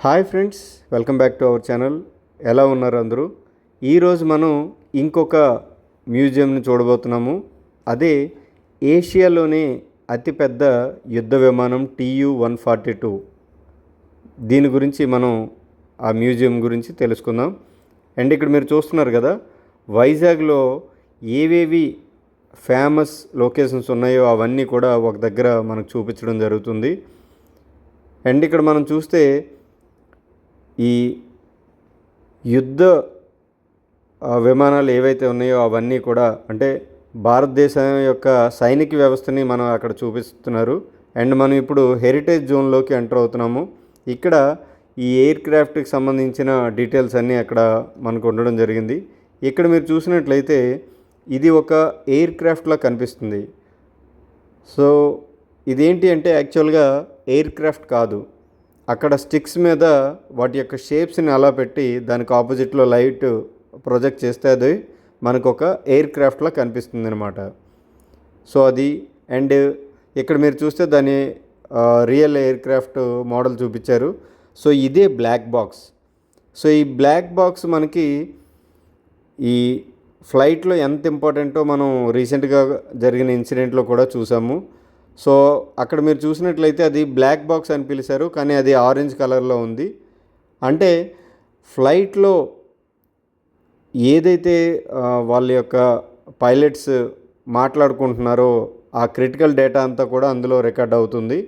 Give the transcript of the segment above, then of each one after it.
Hi friends, welcome back to our channel. ఎలా ఉన్నారు అందరూ? ఈరోజు మనం ఇంకొక మ్యూజియంని చూడబోతున్నాము. అదే ఏషియాలోనే అతిపెద్ద యుద్ధ విమానం TU-142. దీని గురించి మనం ఆ మ్యూజియం గురించి తెలుసుకుందాం. అండ్ ఇక్కడ మీరు చూస్తున్నారు కదా, వైజాగ్లో ఏవేవి ఫేమస్ లొకేషన్స్ ఉన్నాయో అవన్నీ కూడా ఒక దగ్గర మనకు చూపించడం జరుగుతుంది. అండ్ ఇక్కడ మనం చూస్తే ఈ యుద్ధ విమానాలు ఏవైతే ఉన్నాయో అవన్నీ కూడా అంటే భారతదేశం యొక్క సైనిక వ్యవస్థని మనం అక్కడ చూపిస్తున్నారు. అండ్ మనం ఇప్పుడు హెరిటేజ్ జోన్లోకి ఎంటర్ అవుతున్నాము. ఇక్కడ ఈ ఎయిర్ క్రాఫ్ట్కి సంబంధించిన డీటెయిల్స్ అన్నీ అక్కడ మనకు ఉండడం జరిగింది. ఇక్కడ మీరు చూసినట్లయితే ఇది ఒక ఎయిర్ క్రాఫ్ట్లా కనిపిస్తుంది. సో ఇదేంటి అంటే యాక్చువల్గా ఎయిర్ క్రాఫ్ట్ కాదు. అక్కడ స్టిక్స్ మీద వాటి యొక్క షేప్స్ని అలా పెట్టి దానికి ఆపోజిట్లో లైట్ ప్రొజెక్ట్ చేస్తే అది మనకు ఒక ఎయిర్ క్రాఫ్ట్లా కనిపిస్తుంది అనమాట. సో అది అండ్ ఇక్కడ మీరు చూస్తే దాని రియల్ ఎయిర్ క్రాఫ్ట్ మోడల్ చూపించారు. సో ఇదే బ్లాక్ బాక్స్. సో ఈ బ్లాక్ బాక్స్ మనకి ఈ ఫ్లైట్లో ఎంత ఇంపార్టెంటో మనం రీసెంట్గా జరిగిన ఇన్సిడెంట్లో కూడా చూసాము. సో అక్కడ మీరు చూసినట్లయితే అది బ్లాక్ బాక్స్ అని పిలిచారు, కానీ అది ఆరెంజ్ కలర్లో ఉంది. అంటే ఫ్లైట్లో ఏదైతే వాళ్ళ యొక్క పైలట్స్ మాట్లాడుకుంటున్నారో ఆ క్రిటికల్ డేటా అంతా కూడా అందులో రికార్డ్ అవుతుంది.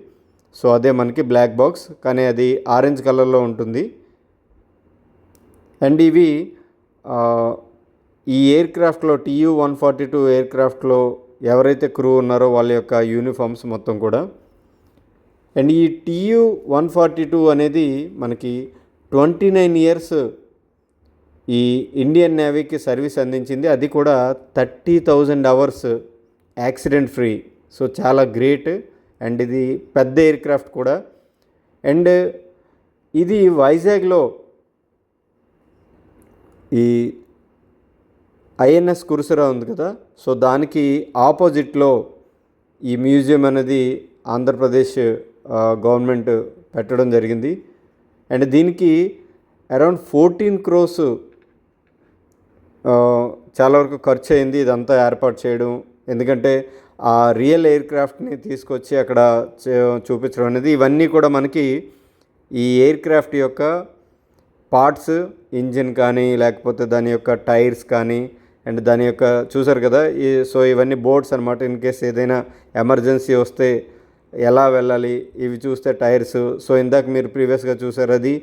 సో అదే మనకి బ్లాక్ బాక్స్, కానీ అది ఆరెంజ్ కలర్లో ఉంటుంది. అండ్ ఇవి ఈ ఎయిర్ క్రాఫ్ట్లో TU-142 ఎయిర్ క్రాఫ్ట్లో ఎవరైతే క్రూ ఉన్నారో వాళ్ళ యొక్క యూనిఫామ్స్ మొత్తం కూడా. అండ్ ఈ TU-142 అనేది మనకి 29 ఇయర్స్ ఈ ఇండియన్ నేవీకి సర్వీస్ అందించింది. అది కూడా 30,000 అవర్స్ యాక్సిడెంట్ ఫ్రీ. సో చాలా గ్రేట్. అండ్ ఇది పెద్ద ఎయిర్ క్రాఫ్ట్ కూడా. అండ్ ఇది వైజాగ్లో ఈ INS కురుసరా ఉంది కదా, సో దానికి ఆపోజిట్లో ఈ మ్యూజియం అనేది ఆంధ్రప్రదేశ్ గవర్నమెంట్ పెట్టడం జరిగింది. అండ్ దీనికి అరౌండ్ 14 crores చాలా వరకు ఖర్చు అయింది ఇదంతా ఏర్పాటు చేయడం. ఎందుకంటే ఆ రియల్ ఎయిర్ క్రాఫ్ట్ని తీసుకొచ్చి అక్కడ చూపించడం అనేది, ఇవన్నీ కూడా మనకి ఈ ఎయిర్ క్రాఫ్ట్ యొక్క పార్ట్స్, ఇంజిన్ కానీ లేకపోతే దాని యొక్క టైర్స్ కానీ అండ్ దాని యొక్క చూసారు కదా సో ఇవన్నీ బోర్డ్స్ అనమాట. ఇన్ కేస్ ఏదైనా ఎమర్జెన్సీ వస్తే ఎలా వెళ్ళాలి, ఇవి చూస్తే టైర్స్. సో ఇందాక మీరు ప్రీవియస్గా చూసారు అది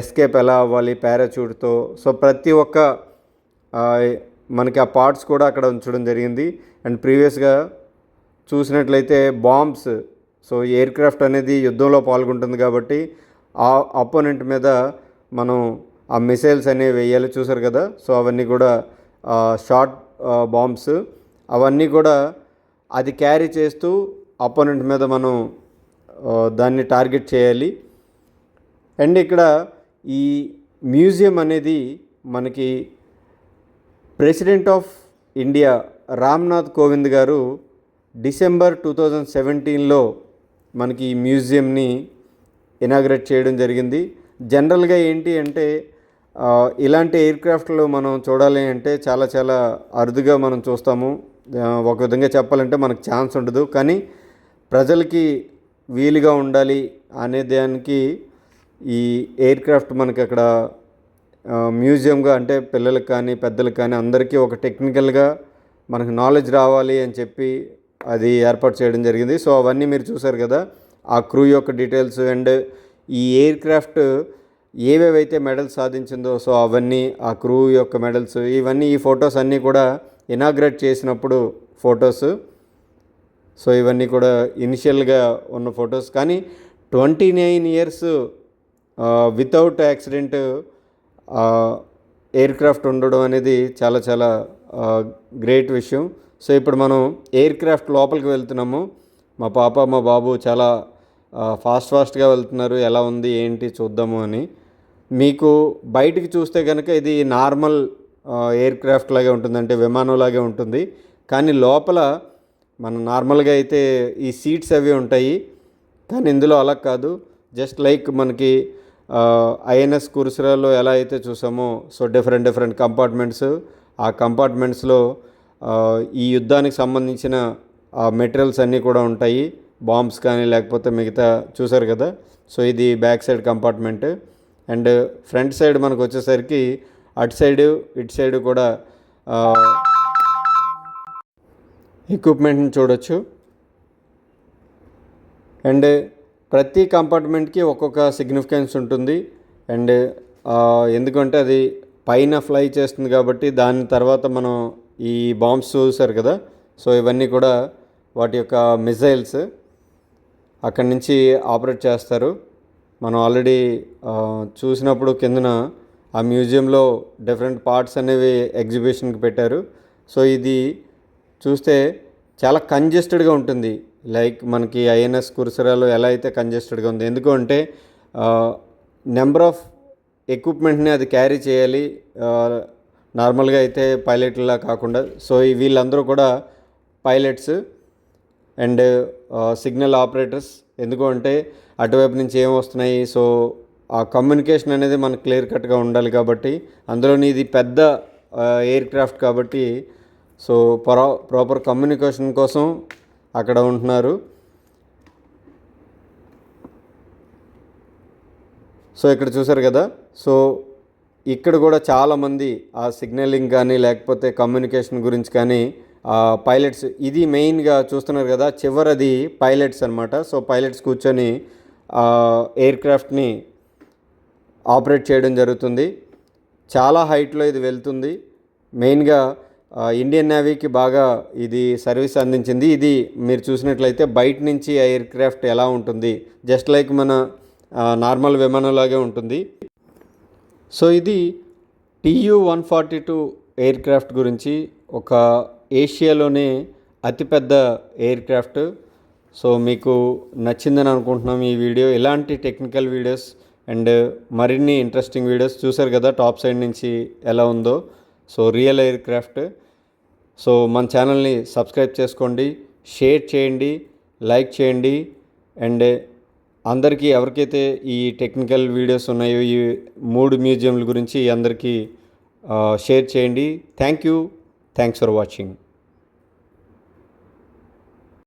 ఎస్కేప్ ఎలా అవ్వాలి పారాచూట్తో. సో ప్రతి ఒక్క మనకి ఆ పార్ట్స్ కూడా అక్కడ ఉంచడం జరిగింది. అండ్ ప్రీవియస్గా చూసినట్లయితే బాంబ్స్. సో ఎయిర్ క్రాఫ్ట్ అనేది యుద్ధంలో పాల్గొంటుంది కాబట్టి ఆ అపోనెంట్ మీద మనం ఆ మిసైల్స్ అనేవి వేయాలి, చూసారు కదా. సో అవన్నీ కూడా షార్ట్ బాంబ్స్, అవన్నీ కూడా అది క్యారీ చేస్తూ అపోనెంట్ మీద మనం దాన్ని టార్గెట్ చేయాలి. అండ్ ఇక్కడ ఈ మ్యూజియం అనేది మనకి president of India Ramnath Kovind గారు December 2017లో మనకి ఈ మ్యూజియంని ఇనాగ్రేట్ చేయడం జరిగింది. జనరల్గా ఏంటి అంటే ఇలాంటి ఎయిర్ క్రాఫ్ట్లు మనం చూడాలి అంటే చాలా చాలా అరుదుగా మనం చూస్తాము. ఒక విధంగా చెప్పాలంటే మనకు ఛాన్స్ ఉండదు, కానీ ప్రజలకి వీలుగా ఉండాలి అనే దానికి ఈ ఎయిర్ క్రాఫ్ట్ మనకి అక్కడ మ్యూజియంగా, అంటే పిల్లలకు కానీ పెద్దలకు కానీ అందరికీ ఒక టెక్నికల్గా మనకు నాలెడ్జ్ రావాలి అని చెప్పి అది ఏర్పాటు చేయడం జరిగింది. సో అవన్నీ మీరు చూసారు కదా, ఆ క్రూ యొక్క డీటెయిల్స్ అండ్ ఈ ఎయిర్ క్రాఫ్ట్ ఏవేవైతే మెడల్స్ సాధించిందో సో అవన్నీ ఆ క్రూ యొక్క మెడల్స్, ఇవన్నీ ఈ ఫొటోస్ అన్నీ కూడా ఇనాగ్రేట్ చేసినప్పుడు ఫొటోస్. సో ఇవన్నీ కూడా ఇనిషియల్గా ఉన్న ఫొటోస్. కానీ 29 years without accident air craft ఉండడం అనేది చాలా చాలా గ్రేట్ విషయం. సో ఇప్పుడు మనం ఎయిర్ క్రాఫ్ట్ లోపలికి వెళ్తున్నాము. మా పాప మా బాబు చాలా ఫాస్ట్గా వెళ్తున్నారు. ఎలా ఉంది ఏంటి చూద్దాము అని. మీకు బయటికి చూస్తే కనుక ఇది నార్మల్ ఎయిర్ క్రాఫ్ట్ లాగే ఉంటుంది, అంటే విమానం లాగే ఉంటుంది. కానీ లోపల మనం నార్మల్గా అయితే ఈ సీట్స్ అవి ఉంటాయి, కానీ ఇందులో అలా కాదు. జస్ట్ లైక్ మనకి ఐఎన్ఎస్ కుర్సురాలో ఎలా అయితే చూసామో, సో డిఫరెంట్ కంపార్ట్మెంట్స్, ఆ కంపార్ట్మెంట్స్లో ఈ యుద్ధానికి సంబంధించిన మెటీరియల్స్ అన్నీ కూడా ఉంటాయి, బాంబ్స్ కానీ లేకపోతే మిగతా చూసారు కదా. సో ఇది back side compartment. And front side మనకు వచ్చేసరికి అటు సైడు ఇటు సైడు కూడా ఎక్విప్మెంట్ని చూడొచ్చు. అండ్ ప్రతి కంపార్ట్మెంట్కి ఒక్కొక్క సిగ్నిఫికెన్స్ ఉంటుంది. అండ్ ఎందుకంటే అది పైన ఫ్లై చేస్తుంది కాబట్టి దాని తర్వాత మనం ఈ బాంబ్స్ చూసారు కదా. సో ఇవన్నీ కూడా వాటి యొక్క మిజైల్స్ అక్కడి నుంచి ఆపరేట్ చేస్తారు. మనం ఆల్రెడీ చూసినప్పుడు కిందన ఆ మ్యూజియంలో డిఫరెంట్ పార్ట్స్ అనేవి ఎగ్జిబిషన్కి పెట్టారు. సో ఇది చూస్తే చాలా కంజెస్టెడ్గా ఉంటుంది, లైక్ మనకి ఐఎన్ఎస్ కుర్సురాలో ఎలా అయితే కంజెస్టెడ్గా ఉంది. ఎందుకంటే నెంబర్ ఆఫ్ ఎక్విప్మెంట్ని అది క్యారీ చేయాలి, నార్మల్గా అయితే పైలట్లా కాకుండా. సో వీళ్ళందరూ కూడా పైలట్స్ అండ్ సిగ్నల్ ఆపరేటర్స్. ఎందుకంటే అటువైపు నుంచి ఏం వస్తున్నాయి, సో ఆ కమ్యూనికేషన్ అనేది మనకు క్లియర్ కట్గా ఉండాలి కాబట్టి. అందులోని ఇది పెద్ద ఎయిర్ క్రాఫ్ట్ కాబట్టి సో ప్రాపర్ కమ్యూనికేషన్ కోసం అక్కడ ఉంటున్నారు. సో ఇక్కడ చూసారు కదా. సో ఇక్కడ కూడా చాలామంది ఆ సిగ్నలింగ్ కానీ లేకపోతే కమ్యూనికేషన్ గురించి కానీ పైలట్స్, ఇది మెయిన్గా చూస్తున్నారు కదా, చివరది పైలట్స్ అనమాట. సో పైలట్స్ కూర్చొని ఎయిర్ క్రాఫ్ట్ని ఆపరేట్ చేయడం జరుగుతుంది. చాలా హైట్లో ఇది వెళ్తుంది. మెయిన్గా ఇండియన్ నేవీకి బాగా ఇది సర్వీస్ అందించింది. ఇది మీరు చూసినట్లయితే బయట నుంచి ఎయిర్ క్రాఫ్ట్ ఎలా ఉంటుంది, జస్ట్ లైక్ మన నార్మల్ విమానంలాగే ఉంటుంది. సో ఇది TU-142 ఎయిర్ క్రాఫ్ట్ గురించి, ఒక ఏషియాలోనే అతిపెద్ద ఎయిర్ క్రాఫ్ట్. సో మీకు నచ్చిందని అనుకుంటున్నాం ఈ వీడియో. ఇలాంటి టెక్నికల్ వీడియోస్ అండ్ మరిన్ని ఇంట్రెస్టింగ్ వీడియోస్ చూసారు కదా టాప్ సైడ్ నుంచి ఎలా ఉందో. So real air craft. So మన ఛానల్ని సబ్స్క్రైబ్ చేసుకోండి, షేర్ చేయండి, లైక్ చేయండి. అండ్ అందరికీ ఎవరికైతే ఈ టెక్నికల్ వీడియోస్ ఉన్నాయో ఈ 3 మ్యూజియంల గురించి అందరికీ షేర్ చేయండి. Thanks for watching.